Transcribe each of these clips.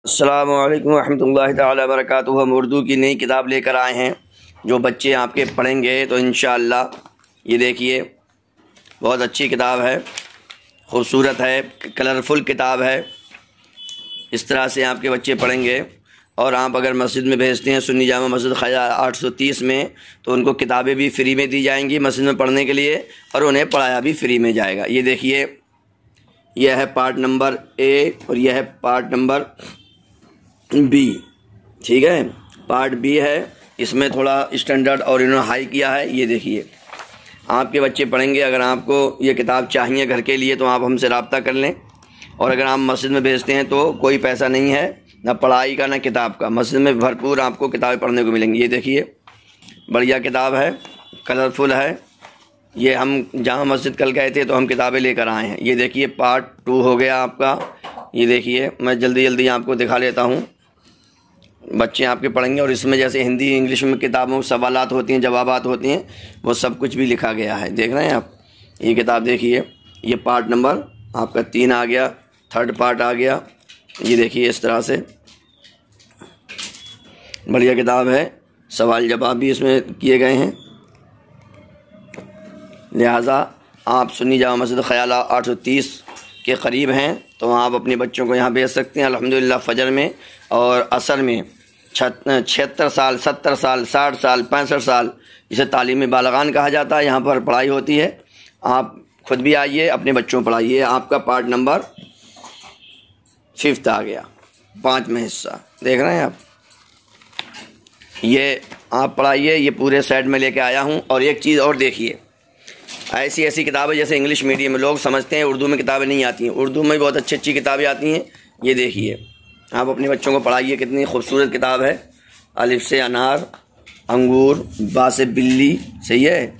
السلام علیکم ورحمۃ اللہ تعالی وبرکاتہ۔ ہم اردو کی نئی کتاب لے کر آئے ہیں جو بچے آپ کے پڑھیں گے تو انشاءاللہ یہ دیکھیے بہت اچھی کتاب ہے، خوبصورت ہے، کلرفل کتاب ہے۔ اس طرح سے آپ کے بچے پڑھیں گے اور آپ اگر مسجد میں بھیجتے ہیں سنی جامع مسجد خیا 830 میں تو ان کو کتابیں بھی فری میں دی جائیں گی مسجد میں پڑھنے کے لیے اور انہیں پڑھایا بھی فری میں جائے گا۔ یہ دیکھیے یہ ہے پارٹ نمبر اے اور یہ ہے پارٹ نمبر بی، ٹھیک ہے، پارٹ بی ہے، اس میں تھوڑا اسٹینڈرڈ اور انہوں نے ہائی کیا ہے۔ یہ دیکھیے آپ کے بچے پڑھیں گے، اگر آپ کو یہ کتاب چاہیے گھر کے لیے تو آپ ہم سے رابطہ کر لیں، اور اگر آپ مسجد میں بھیجتے ہیں تو کوئی پیسہ نہیں ہے، نہ پڑھائی کا نہ کتاب کا، مسجد میں بھرپور آپ کو کتابیں پڑھنے کو ملیں گی۔ یہ دیکھیے بڑھیا کتاب ہے، کلرفل ہے، یہ ہم جہاں مسجد کل گئے تھے تو ہم کتابیں لے کر آئے ہیں۔ یہ دیکھیے پارٹ 2 ہو گیا آپ کا۔ یہ دیکھیے میں جلدی جلدی آپ کو دکھا لیتا ہوں، بچے آپ کے پڑھیں گے، اور اس میں جیسے ہندی انگلش میں کتابوں سوالات ہوتی ہیں، جوابات ہوتی ہیں، وہ سب کچھ بھی لکھا گیا ہے۔ دیکھ رہے ہیں آپ، یہ کتاب دیکھیے، یہ پارٹ نمبر آپ کا 3 آ گیا، 3rd پارٹ آ گیا۔ یہ دیکھیے اس طرح سے بڑھیا کتاب ہے، سوال جواب بھی اس میں کیے گئے ہیں۔ لہٰذا آپ سنی جامع مسجد خیالہ 830 کے قریب ہیں تو آپ اپنے بچوں کو یہاں بھیج سکتے ہیں۔ الحمدللہ فجر میں اور عصر میں 76 سال 70 سال 60 سال 65 سال جسے تعلیم بالغان کہا جاتا ہے، یہاں پر پڑھائی ہوتی ہے۔ آپ خود بھی آئیے، اپنے بچوں کو پڑھائیے۔ آپ کا پارٹ نمبر 5 آ گیا، 5واں حصہ دیکھ رہے ہیں آپ، یہ آپ پڑھائیے۔ یہ پورے سیٹ میں لے کے آیا ہوں۔ اور ایک چیز اور دیکھیے، ایسی کتابیں جیسے انگلش میڈیم میں لوگ سمجھتے ہیں اردو میں کتابیں نہیں آتی ہیں، اردو میں بہت اچھی کتابیں آتی ہیں۔ یہ دیکھیے آپ اپنے بچوں کو پڑھائیے، کتنی خوبصورت کتاب ہے۔ الف سے انار، انگور، با سے بلی، صحیح ہے۔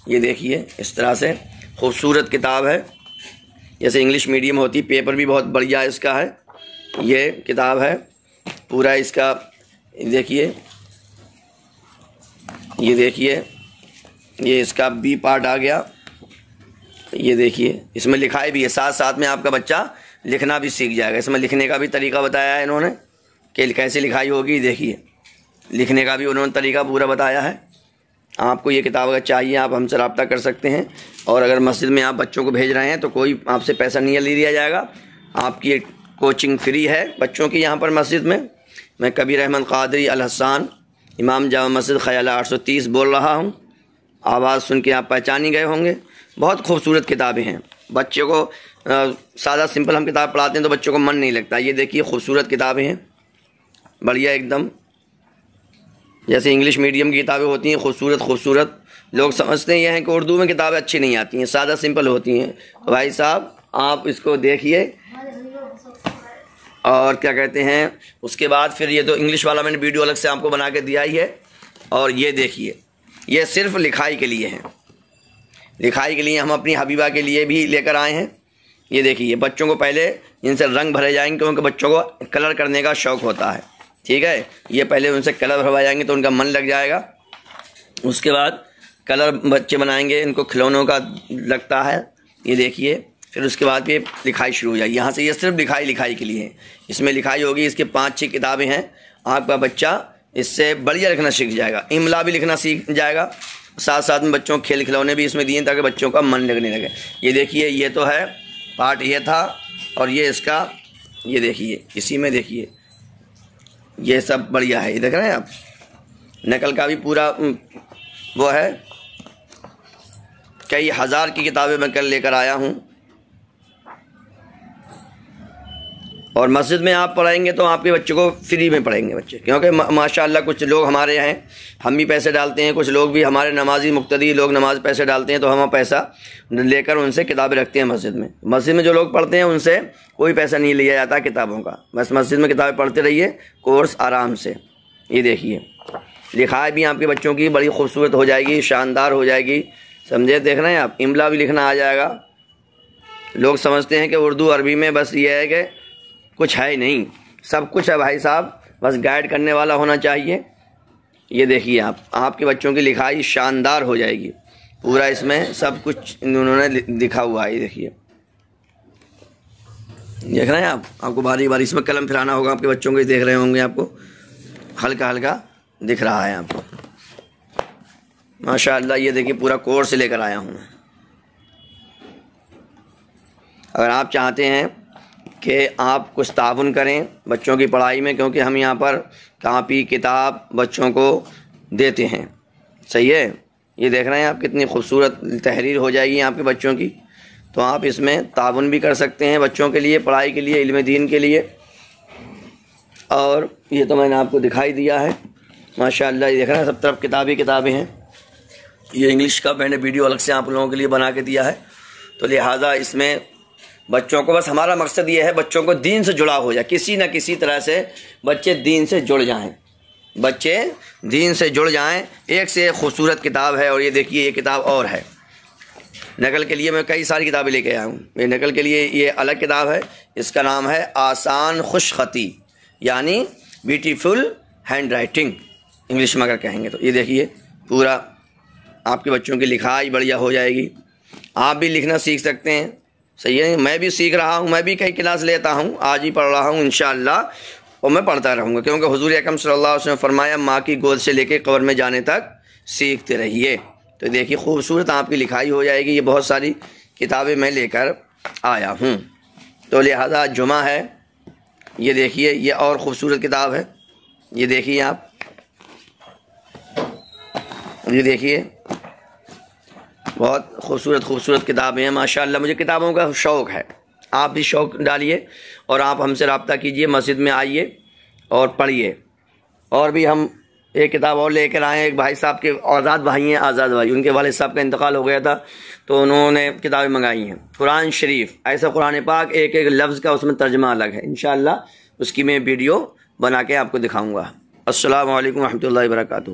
یہ دیکھیے اس طرح سے خوبصورت کتاب ہے، جیسے انگلش میڈیم ہوتی، پیپر بھی بہت بڑھیا اس کا ہے۔ یہ کتاب ہے پورا اس کا، دیکھیے یہ دیکھیے یہ اس کا بی پارٹ آ گیا۔ یہ دیکھیے اس میں لکھائی بھی ہے، ساتھ ساتھ میں آپ کا بچہ لکھنا بھی سیکھ جائے گا۔ اس میں لکھنے کا بھی طریقہ بتایا ہے انہوں نے کہ کیسے لکھائی ہوگی۔ دیکھیے لکھنے کا بھی انہوں نے طریقہ پورا بتایا ہے۔ آپ کو یہ کتاب اگر چاہیے آپ ہم سے رابطہ کر سکتے ہیں، اور اگر مسجد میں آپ بچوں کو بھیج رہے ہیں تو کوئی آپ سے پیسہ نہیں لیا جائے گا، آپ کی کوچنگ فری ہے بچوں کی یہاں پر مسجد میں۔ میں کبیر احمد قادری الحسان، امام جامع مسجد خیالہ 830 بول رہا ہوں۔ آواز سن کے آپ پہچان ہی گئے ہوں گے۔ بہت خوبصورت کتابیں ہیں، بچے کو سادہ سمپل ہم کتاب پڑھاتے ہیں تو بچوں کو من نہیں لگتا۔ یہ دیکھیے خوبصورت کتابیں ہیں، بڑھیا ایک دم، جیسے انگلش میڈیم کی کتابیں ہوتی ہیں خوبصورت۔ لوگ سمجھتے یہ ہیں کہ اردو میں کتابیں اچھی نہیں آتی ہیں، سادہ سمپل ہوتی ہیں۔ تو بھائی صاحب آپ اس کو دیکھیے، اور کیا کہتے ہیں اس کے بعد پھر یہ تو انگلش والا میں نے ویڈیو الگ سے آپ کو بنا کے دیا ہی ہے۔ اور یہ دیکھیے یہ صرف لکھائی کے لیے ہیں، لکھائی کے لیے ہم اپنی حبیبہ کے لیے بھی لے کر آئے ہیں۔ یہ دیکھیے بچوں کو پہلے ان سے رنگ بھرے جائیں گے کیونکہ بچوں کو کلر کرنے کا شوق ہوتا ہے، ٹھیک ہے۔ یہ پہلے ان سے کلر بھروائے جائیں گے تو ان کا من لگ جائے گا، اس کے بعد کلر بچے بنائیں گے، ان کو کھلونوں کا لگتا ہے۔ یہ دیکھیے پھر اس کے بعد یہ لکھائی شروع ہو جائے گی۔ یہاں سے یہ صرف لکھائی کے لیے ہے، اس میں لکھائی ہوگی۔ اس کے 5-6 کتابیں ہیں، آپ کا بچہ اس سے بڑھیا لکھنا سیکھ جائے گا، املا بھی لکھنا سیکھ جائے گا، ساتھ ساتھ میں بچوں کے کھیل کھلونے بھی اس میں دیے تاکہ بچوں کا من لگنے لگے۔ یہ دیکھیے یہ تو ہے پارٹ یہ تھا، اور یہ اس کا، یہ دیکھیے اسی میں دیکھیے یہ سب بڑھیا ہے۔ یہ دیکھ رہے ہیں آپ، نقل کا بھی پورا وہ ہے۔ کئی ہزار کی کتابیں میں کل لے کر آیا ہوں، اور مسجد میں آپ پڑھائیں گے تو آپ کے بچوں کو فری میں پڑھیں گے بچے، کیونکہ ماشاءاللہ کچھ لوگ ہمارے ہیں، ہم بھی پیسے ڈالتے ہیں، کچھ لوگ بھی ہمارے نمازی مقتدی لوگ نماز پیسے ڈالتے ہیں، تو ہم پیسہ لے کر ان سے کتابیں رکھتے ہیں مسجد میں۔ مسجد میں جو لوگ پڑھتے ہیں ان سے کوئی پیسہ نہیں لیا جاتا کتابوں کا، بس مسجد میں کتابیں پڑھتے رہیے کورس آرام سے۔ یہ دیکھیے لکھائی بھی آپ کے بچوں کی بڑی خوبصورت ہو جائے گی، شاندار ہو جائے گی، سمجھے۔ دیکھ رہے ہیں آپ، املا بھی لکھنا آ جائے گا۔ لوگ سمجھتے ہیں کہ اردو عربی میں بس یہ ہے کہ کچھ ہے ہی نہیں، سب کچھ ہے بھائی صاحب، بس گائیڈ کرنے والا ہونا چاہیے۔ یہ دیکھیے آپ کے بچوں کی لکھائی شاندار ہو جائے گی، پورا اس میں سب کچھ انہوں نے لکھا ہوا ہے۔ یہ دیکھیے دیکھ رہے ہیں آپ کو باری باری اس میں قلم پھرانا ہوگا آپ کے بچوں کو، دیکھ رہے ہوں گے آپ کو ہلکا ہلکا دکھ رہا ہے آپ کو ماشاء اللہ۔ یہ دیکھیے پورا کورس لے کر آیا ہوں میں۔ اگر آپ چاہتے ہیں کہ آپ کچھ تعاون کریں بچوں کی پڑھائی میں، کیونکہ ہم یہاں پر کاپی کتاب بچوں کو دیتے ہیں، صحیح ہے۔ یہ دیکھ رہے ہیں آپ کتنی خوبصورت تحریر ہو جائے گی آپ کے بچوں کی، تو آپ اس میں تعاون بھی کر سکتے ہیں بچوں کے لیے، پڑھائی کے لیے، علم دین کے لیے۔ اور یہ تو میں نے آپ کو دکھائی دیا ہے ماشاء اللہ۔ یہ دیکھ رہے ہیں سب طرف کتابیں ہیں۔ یہ انگلش کا میں نے ویڈیو الگ سے آپ لوگوں کے لیے بنا کے دیا ہے، تو لہٰذا اس میں بچوں کو، بس ہمارا مقصد یہ ہے بچوں کو دین سے جڑا ہو جائے، کسی نہ کسی طرح سے بچے دین سے جڑ جائیں، بچے دین سے جڑ جائیں۔ ایک سے ایک خوبصورت کتاب ہے، اور یہ دیکھیے یہ کتاب اور ہے۔ نقل کے لیے میں کئی ساری کتابیں لے کے آیا ہوں، یہ نقل کے لیے یہ الگ کتاب ہے، اس کا نام ہے آسان خوش خطی، یعنی بیوٹیفل ہینڈ رائٹنگ انگلش میں اگر کہیں گے تو۔ یہ دیکھیے پورا آپ کے بچوں کی لکھائی بڑھیا ہو جائے گی، آپ بھی لکھنا سیکھ سکتے ہیں، صحیح ہے۔ میں بھی سیکھ رہا ہوں، میں بھی کئی کلاس لیتا ہوں، آج ہی پڑھ رہا ہوں انشاءاللہ، اور میں پڑھتا رہوں گا، کیونکہ حضور اکرم صلی اللہ علیہ وسلم نے فرمایا ماں کی گود سے لے کے قبر میں جانے تک سیکھتے رہیے۔ تو دیکھیے خوبصورت آپ کی لکھائی ہو جائے گی۔ یہ بہت ساری کتابیں میں لے کر آیا ہوں، تو لہذا جمعہ ہے۔ یہ دیکھیے یہ اور خوبصورت کتاب ہے، یہ دیکھیے آپ، یہ دیکھیے بہت خوبصورت کتابیں ہیں ماشاءاللہ۔ مجھے کتابوں کا شوق ہے، آپ بھی شوق ڈالیے اور آپ ہم سے رابطہ کیجئے، مسجد میں آئیے اور پڑھیے۔ اور بھی ہم ایک کتاب اور لے کر آئے ہیں، ایک بھائی صاحب کے آزاد بھائی، ان کے والد صاحب کا انتقال ہو گیا تھا، تو انہوں نے کتابیں منگائی ہیں، قرآن شریف، ایسا قرآن پاک ایک ایک لفظ کا اس میں ترجمہ الگ ہے، انشاءاللہ اس کی میں ویڈیو بنا کے آپ کو دکھاؤں گا۔ السلام علیکم ورحمۃ اللہ وبرکاتہ۔